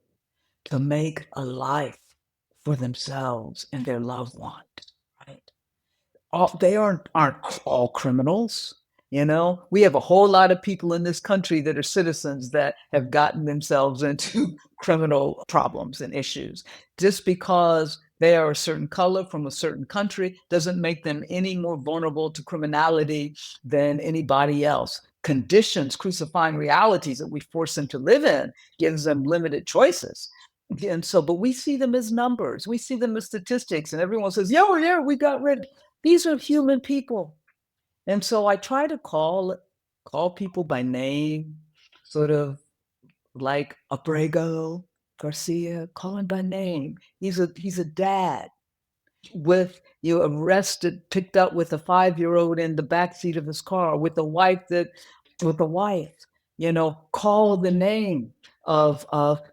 to make a life for themselves and their loved ones, right? They aren't all criminals. We have a whole lot of people in this country that are citizens that have gotten themselves into criminal problems and issues. Just because they are a certain color from a certain country doesn't make them any more vulnerable to criminality than anybody else. Conditions, crucifying realities that we force them to live in gives them limited choices. And so, but we see them as numbers. We see them as statistics, and everyone says, yeah, we got rid. These are human people. And so I try to call people by name, sort of like Abrego Garcia, call him by name. He's a dad with you arrested, picked up with a 5-year-old in the backseat of his car, with a wife call the name of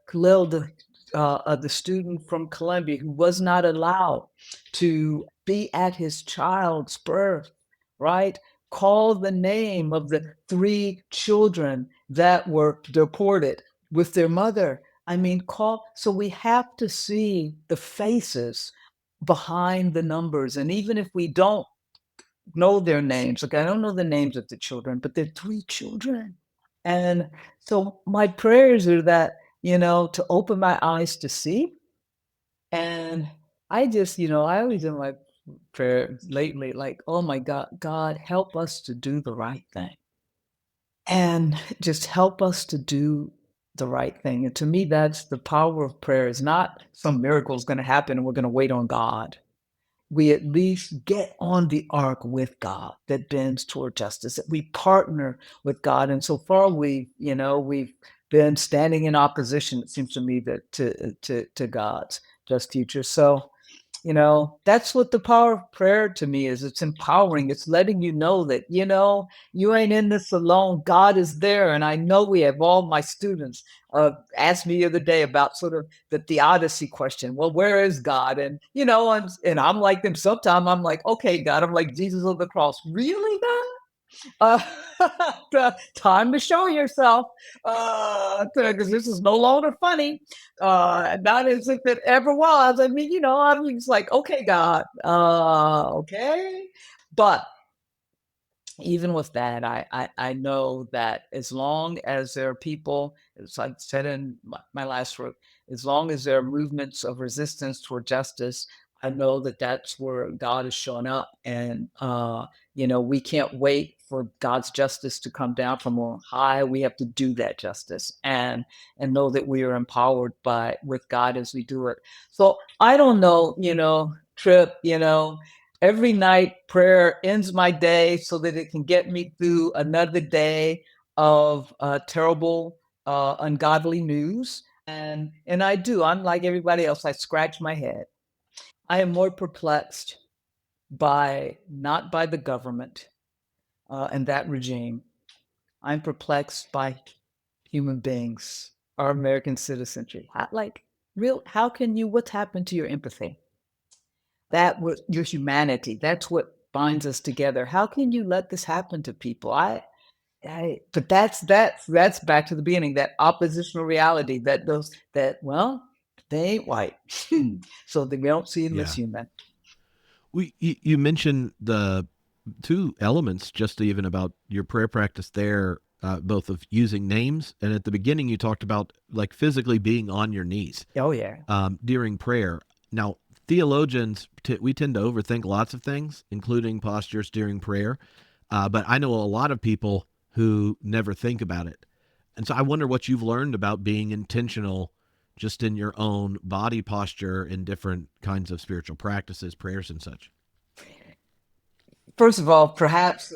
Khalil, the student from Colombia who was not allowed to be at his child's birth, right? Call the name of the 3 children that were deported with their mother. I mean, so we have to see the faces behind the numbers. And even if we don't know their names, like I don't know the names of the children, but they're 3 children. And so my prayers are that, to open my eyes to see. And I just, I always in my prayer lately, like, oh my God, help us to do the right thing. And just help us to do the right thing. And to me, that's the power of prayer. Is not some miracle is going to happen and we're going to wait on God. We at least get on the arc with God that bends toward justice, that we partner with God. And so far we've been standing in opposition, it seems to me, that to God's just future. So, that's what the power of prayer to me is. It's empowering. It's letting you know that, you ain't in this alone. God is there. And I know we have all my students asked me the other day about sort of the theodicy question. Well, where is God? And, and I'm like them. Sometimes I'm like, okay, God, I'm like Jesus on the cross. Really, God? Uh, Time to show yourself, because this is no longer funny. Not as if it ever was. I mean, I mean, it's like, okay, God, okay. But even with that, I know that as long as there are people, it's like I said in my last work, as long as there are movements of resistance toward justice, I know that that's where God is showing up. And, we can't wait for God's justice to come down from on high. We have to do that justice and know that we are empowered with God as we do it. So I don't know, Trip, every night prayer ends my day so that it can get me through another day of terrible, ungodly news. And I do. I'm like everybody else. I scratch my head. I am more perplexed by not by the government and that regime. I'm perplexed by human beings, our American citizenry. How can you? What's happened to your empathy? That was your humanity. That's what binds us together. How can you let this happen to people? But that's back to the beginning. That oppositional reality that those that well, they ain't white, so we don't see them as Yeah. human. You mentioned the two elements just even about your prayer practice there, both of using names, and at the beginning you talked about like physically being on your knees Oh yeah, during prayer. Now, theologians, we tend to overthink lots of things, including postures during prayer. But I know a lot of people who never think about it. And so I wonder what you've learned about being intentional just in your own body posture in different kinds of spiritual practices, prayers and such. first of all, perhaps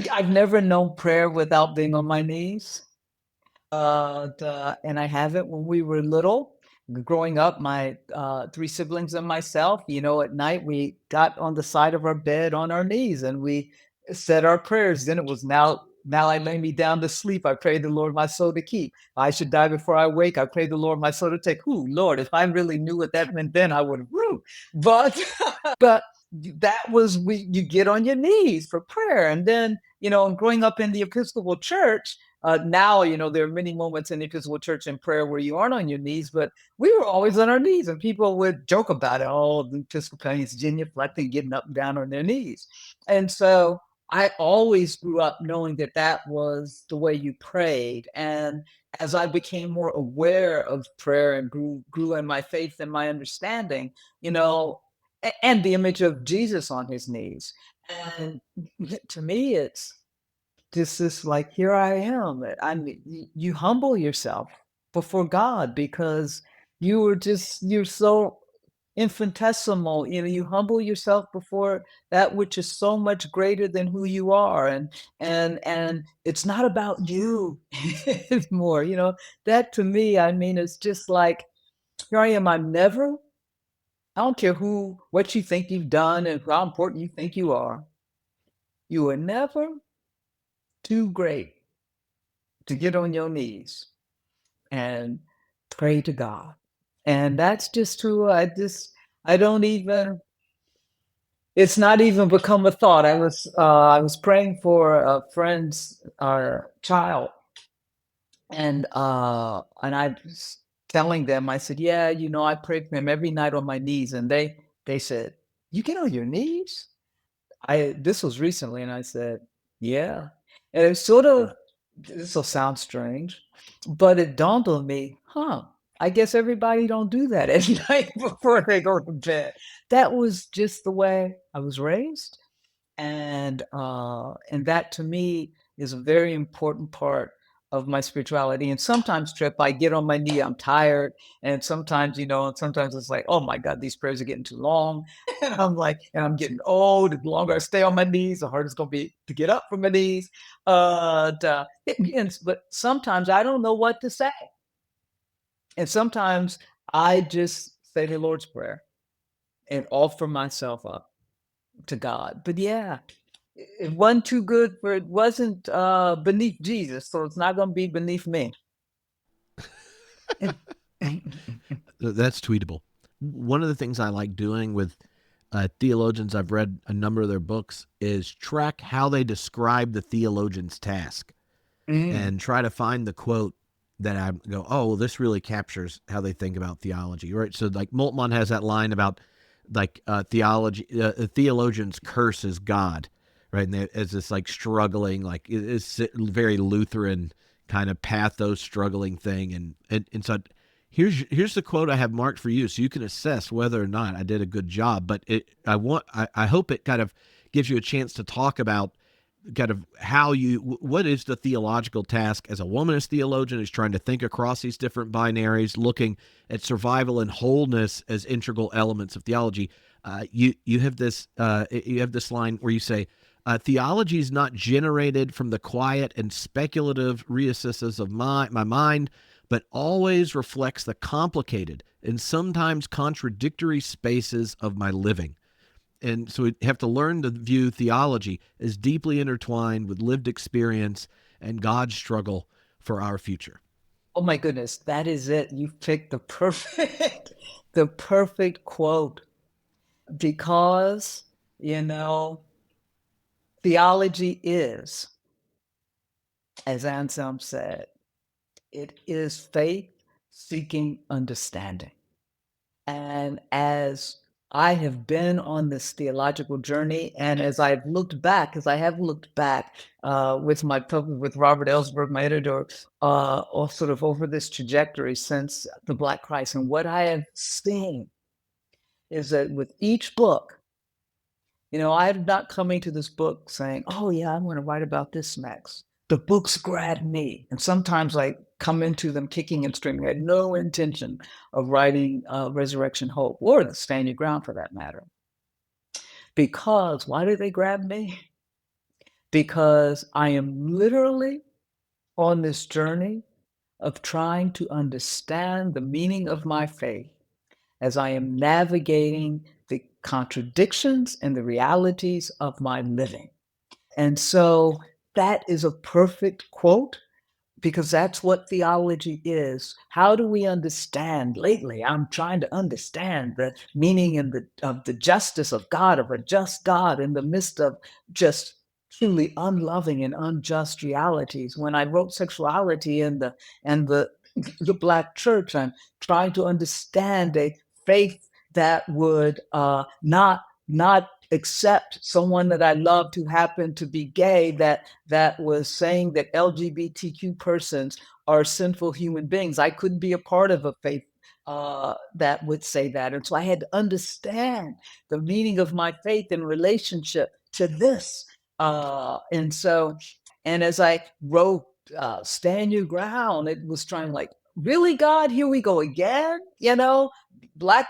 I've never known prayer without being on my knees. And I have it when we were little. Growing up, my three siblings and myself, at night we got on the side of our bed on our knees and we said our prayers. Then it was now I lay me down to sleep. I pray the Lord my soul to keep. I should die before I wake. I pray the Lord my soul to take. Ooh, Lord, if I really knew what that meant then, I would have. But but that was you get on your knees for prayer. And then, and growing up in the Episcopal Church, now, there are many moments in the Episcopal Church in prayer where you aren't on your knees, but we were always on our knees, and people would joke about it. Oh, the Episcopalians genuflecting, getting up and down on their knees. And so I always grew up knowing that that was the way you prayed. And as I became more aware of prayer and grew in my faith and my understanding, and the image of Jesus on his knees. And to me, it's this is like, here I am. I mean, you humble yourself before God because you're so infinitesimal. You humble yourself before that which is so much greater than who you are, and it's not about you anymore. That to me, I mean, it's just like, here I am. I don't care what you think you've done and how important you think you are. You are never too great to get on your knees and pray to God. And that's just true. I don't even, it's not even become a thought. I was praying for a friend's child, and I was telling them, I said, yeah, I pray for him every night on my knees. And they said, you get on your knees? This was recently, and I said, yeah. And it sort of, this will sound strange, but it dawned on me, I guess everybody don't do that at night before they go to bed. That was just the way I was raised. And that to me is a very important part of my spirituality. And sometimes, Trip, I get on my knee, I'm tired, and sometimes, and sometimes it's like, oh my God, these prayers are getting too long. And I'm like, and I'm getting old. The longer I stay on my knees, the harder it's gonna be to get up from my knees. But sometimes I don't know what to say, and sometimes I just say the Lord's Prayer and offer myself up to God. But yeah, it wasn't too good for it wasn't beneath Jesus, so it's not gonna be beneath me. That's tweetable. One of the things I like doing with theologians, I've read a number of their books, is track how they describe the theologian's task and try to find the quote that I go, oh, well, this really captures how they think about theology, right? So like Moltmann has that line about like theology, a theologian's curse is God, right? And as this like struggling, like it's very Lutheran kind of pathos struggling thing. And so here's the quote I have marked for you so you can assess whether or not I did a good job. But I hope it kind of gives you a chance to talk about kind of what is the theological task as a womanist theologian who's trying to think across these different binaries, looking at survival and wholeness as integral elements of theology. You have this line where you say, theology is not generated from the quiet and speculative recesses of my mind, but always reflects the complicated and sometimes contradictory spaces of my living. And so we have to learn to view theology as deeply intertwined with lived experience and God's struggle for our future. Oh my goodness, that is it. You've picked the perfect, the perfect quote because, you know, theology is, as Anselm said, it is faith seeking understanding. And as I have been on this theological journey, and as I have looked back with with Robert Ellsberg, my editor, or sort of over this trajectory since the Black Christ, and what I have seen is that with each book, I'm not coming to this book saying, "Oh yeah, I'm going to write about this next." The books grab me, and sometimes I come into them kicking and screaming. I had no intention of writing Resurrection Hope or the Stand Your Ground for that matter. Because why do they grab me? Because I am literally on this journey of trying to understand the meaning of my faith as I am navigating the contradictions and the realities of my living. And so that is a perfect quote because that's what theology is. How do we understand? Lately, I'm trying to understand the meaning of the justice of God, of a just God in the midst of just truly unloving and unjust realities. When I wrote Sexuality and the Black church, I'm trying to understand a faith that would not accept someone that I loved who happened to be gay, that was saying that LGBTQ persons are sinful human beings. I couldn't be a part of a faith that would say that. And so I had to understand the meaning of my faith in relationship to this. And as I wrote Stand Your Ground, it was trying like, really, God, here we go again, black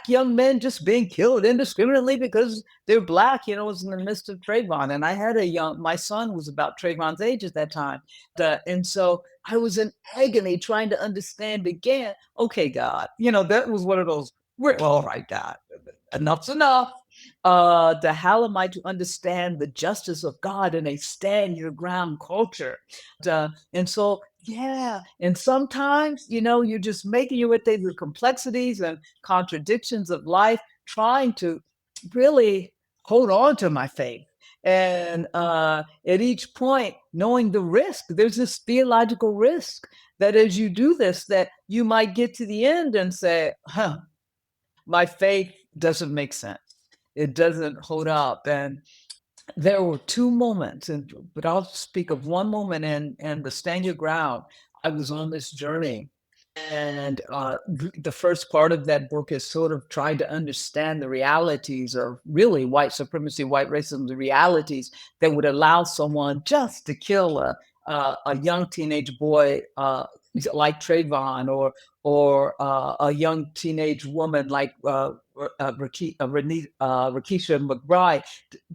young men just being killed indiscriminately because they're black, was in the midst of Trayvon. And I had my son was about Trayvon's age at that time. And so I was in agony trying to understand again, okay, God, that was one of those, all right, God, enough's enough. How am I to understand the justice of God in a stand your ground culture? And so, yeah. And sometimes, you're just making your way through the complexities and contradictions of life, trying to really hold on to my faith. And at each point, knowing the risk, there's this theological risk that as you do this, that you might get to the end and say, my faith doesn't make sense. It doesn't hold up. And there were two moments, but I'll speak of one moment and the Stand Your Ground. I was on this journey. And the first part of that book is sort of trying to understand the realities of really white supremacy, white racism, the realities that would allow someone just to kill a young teenage boy like Trayvon, or a young teenage woman like Rakisha McBride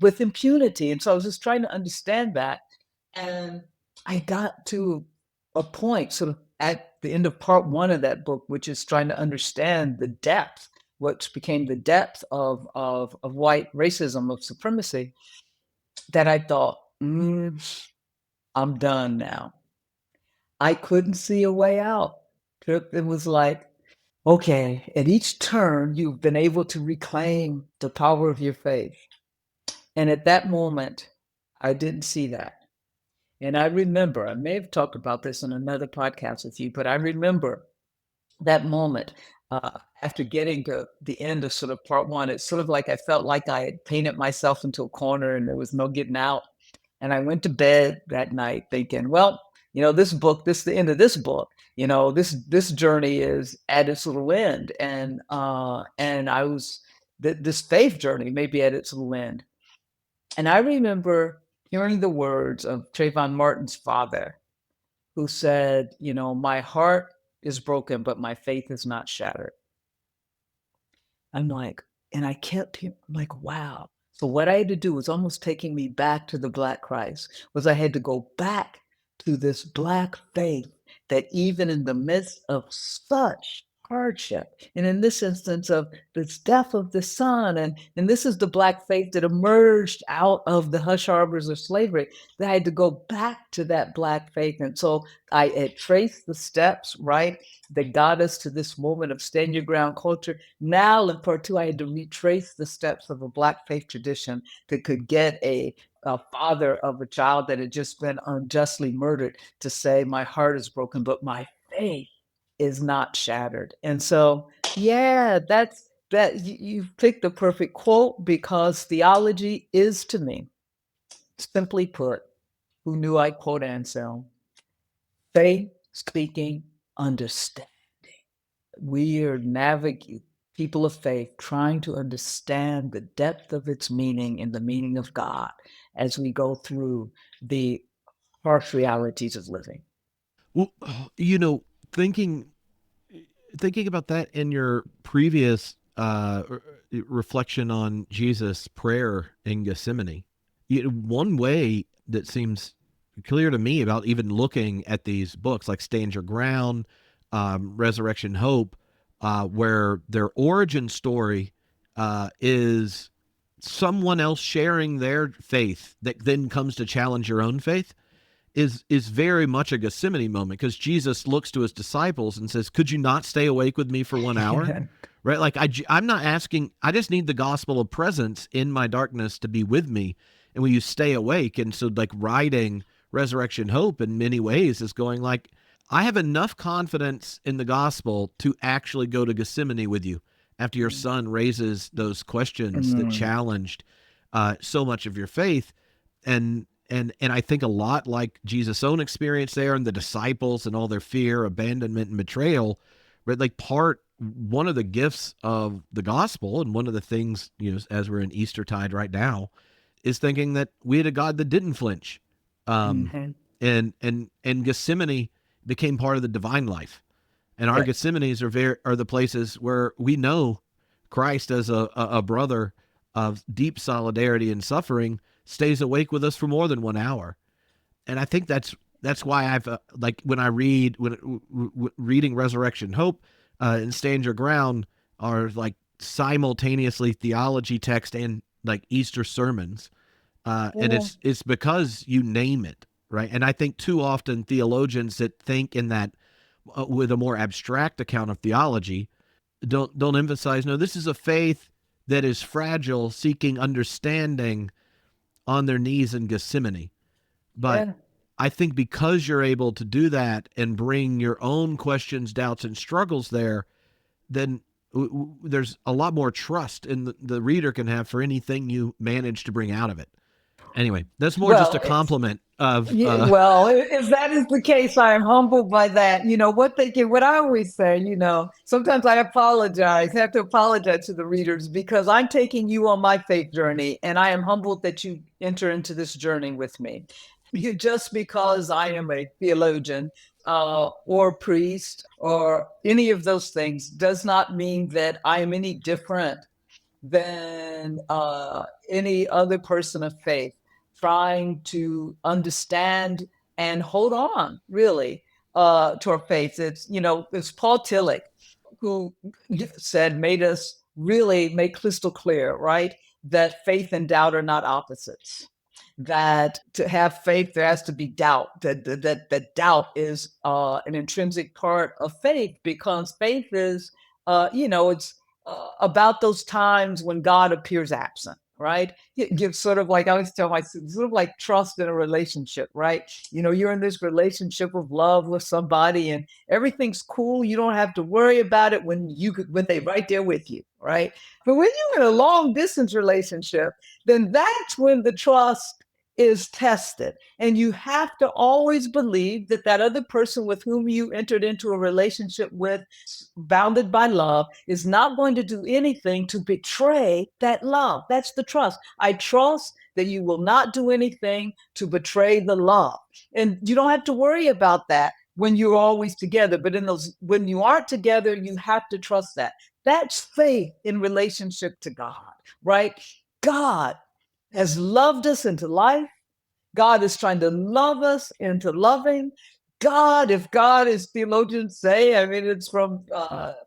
with impunity. And so I was just trying to understand that. And I got to a point sort of at the end of part one of that book, which is trying to understand the depth, what became the depth of white racism, of supremacy, that I thought, I'm done now. I couldn't see a way out. It was like, okay, at each turn, you've been able to reclaim the power of your faith. And at that moment, I didn't see that. And I remember, I may have talked about this in another podcast with you, but I remember that moment after getting to the end of sort of part one. It's sort of like I felt like I had painted myself into a corner and there was no getting out. And I went to bed that night thinking, well, this book, this the end of this book. This journey is at its little end, and I was this faith journey may be at its little end. And I remember hearing the words of Trayvon Martin's father, who said, my heart is broken, but my faith is not shattered. I'm like, and I kept him like, wow. So what I had to do was almost taking me back to the Black Christ, was I had to go back to this Black faith that even in the midst of such hardship, and in this instance of this death of the son, and this is the Black faith that emerged out of the hush harbors of slavery, that I had to go back to that Black faith. And so I had traced the steps, right, that got us to this moment of stand your ground culture. Now in part two, I had to retrace the steps of a Black faith tradition that could get a father of a child that had just been unjustly murdered to say, my heart is broken, but my faith is not shattered. And so, yeah, you picked the perfect quote, because theology is to me, simply put, who knew I quote Anselm, faith speaking understanding. We are navigating, people of faith, trying to understand the depth of its meaning and the meaning of God as we go through the harsh realities of living. Well, thinking thinking about that in your previous reflection on Jesus' prayer in Gethsemane, one way that seems clear to me about even looking at these books like Stand Your Ground, Resurrection Hope, where their origin story is someone else sharing their faith that then comes to challenge your own faith, is very much a Gethsemane moment, because Jesus looks to his disciples and says, "Could you not stay awake with me for 1 hour?" Right? Like I'm not asking. I just need the gospel of presence in my darkness to be with me, and will you stay awake? And so, like, writing Resurrection Hope in many ways is going like, I have enough confidence in the gospel to actually go to Gethsemane with you after your son raises those questions that challenged so much of your faith. And I think a lot like Jesus' own experience there, and the disciples and all their fear, abandonment, and betrayal, right? Like, one of the gifts of the gospel, and one of the things, as we're in Eastertide right now, is thinking that we had a God that didn't flinch. And Gethsemane became part of the divine life. And our Gethsemanes are the places where we know Christ, as a brother of deep solidarity and suffering, stays awake with us for more than 1 hour. And I think that's why I've like, when I reading Resurrection Hope and Stand Your Ground are like simultaneously theology text and like Easter sermons, and it's because you name it, right? And I think too often theologians that think in that with a more abstract account of theology don't emphasize, no, this is a faith that is fragile, seeking understanding on their knees in Gethsemane. But I think because you're able to do that and bring your own questions, doubts, and struggles there, then there's a lot more trust in the reader can have for anything you manage to bring out of it. Anyway, that's more just a compliment of. Well, if that is the case, I am humbled by that. What I always say, sometimes I have to apologize to the readers, because I'm taking you on my faith journey, and I am humbled that you enter into this journey with me. Just because I am a theologian or priest or any of those things does not mean that I am any different than any other person of faith trying to understand and hold on, really, to our faith. It's Paul Tillich who made us really make crystal clear, right, that faith and doubt are not opposites. That to have faith, there has to be doubt. That doubt is an intrinsic part of faith, because faith is It's about those times when God appears absent, right? It gives sort of like I always tell my students, sort of like trust in a relationship, right? You're in this relationship of love with somebody, and everything's cool. You don't have to worry about it when they right there with you, right? But when you're in a long distance relationship, then that's when the trust is tested. And you have to always believe that that other person with whom you entered into a relationship with, bounded by love, is not going to do anything to betray that love. That's the trust. I trust that you will not do anything to betray the love. And you don't have to worry about that when you're always together. But when you aren't together, you have to trust that. That's faith in relationship to God, right? God has loved us into life. God is trying to love us into loving. God, if God, as theologians say, I mean, it's from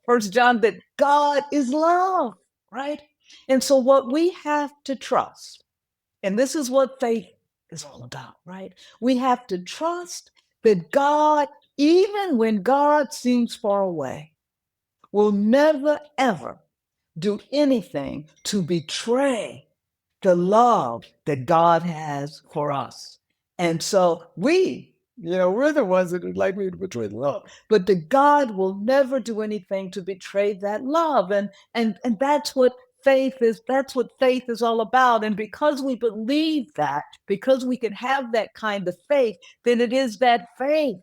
First John, that God is love, right? And so what we have to trust, and this is what faith is all about, right? We have to trust that God, even when God seems far away, will never, ever do anything to betray the love that God has for us. And so we're the ones that would like me to betray love, but the God will never do anything to betray that love. And that's what faith is all about. And because we believe that, because we can have that kind of faith, then it is that faith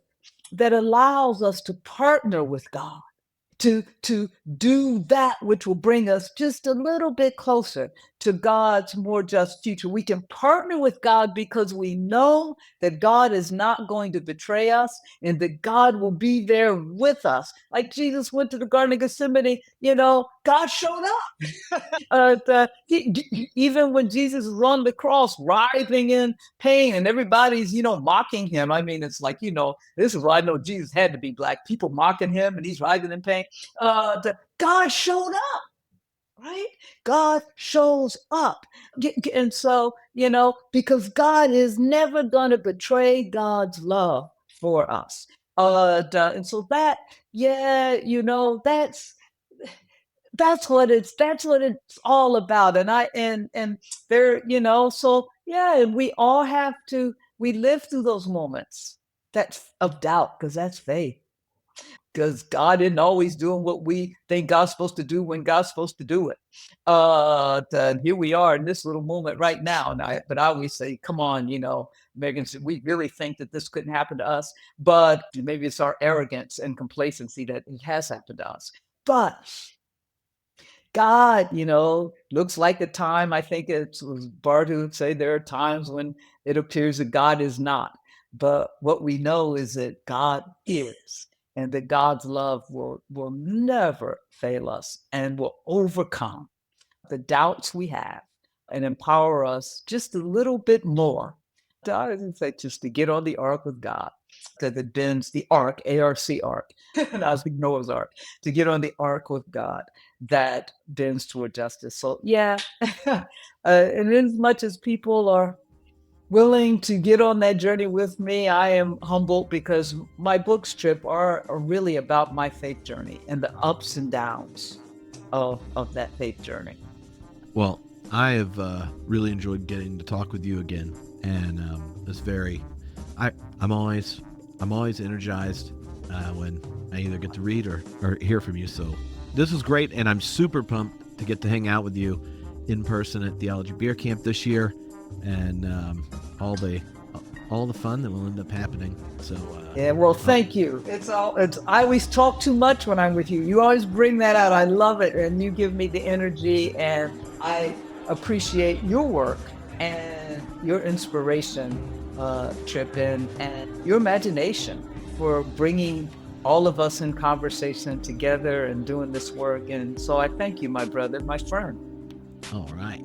that allows us to partner with God to do that which will bring us just a little bit closer to God's more just future. We can partner with God because we know that God is not going to betray us and that God will be there with us. Like Jesus went to the Garden of Gethsemane, God showed up. Even when Jesus was on the cross, writhing in pain, and everybody's, mocking him. I mean, it's like, this is why I know Jesus had to be Black. People mocking him, and he's writhing in pain. God showed up, right? God shows up. And so, because God is never going to betray God's love for us. And so that's what it's all about. And there, so yeah, and we live through those moments of doubt, because that's faith. Because God isn't always doing what we think God's supposed to do when God's supposed to do it. Here we are in this little moment right now. But I always say, come on, Megan, we really think that this couldn't happen to us. But maybe it's our arrogance and complacency that it has happened to us. But God, looks like a time, I think it was Bart who would say there are times when it appears that God is not. But what we know is that God is, and that God's love will never fail us and will overcome the doubts we have and empower us just a little bit more. I didn't say just to get on the ark with God, that it bends the ark, A-R-C ark, and I was like Noah's ark, to get on the ark with God that bends toward justice. So yeah, and as much as people are willing to get on that journey with me, I am humbled, because my books, Trip, are really about my faith journey and the ups and downs of that faith journey. Well, I have really enjoyed getting to talk with you again, and I'm always energized when I either get to read or hear from you. So this was great, and I'm super pumped to get to hang out with you in person at Theology Beer Camp this year, and all the fun that will end up happening. So yeah, well, thank you. I always talk too much when I'm with you. You always bring that out. I love it, and you give me the energy, and I appreciate your work and your inspiration, Trip, and your imagination for bringing all of us in conversation together and doing this work. And so I thank you, my brother, my friend. All right.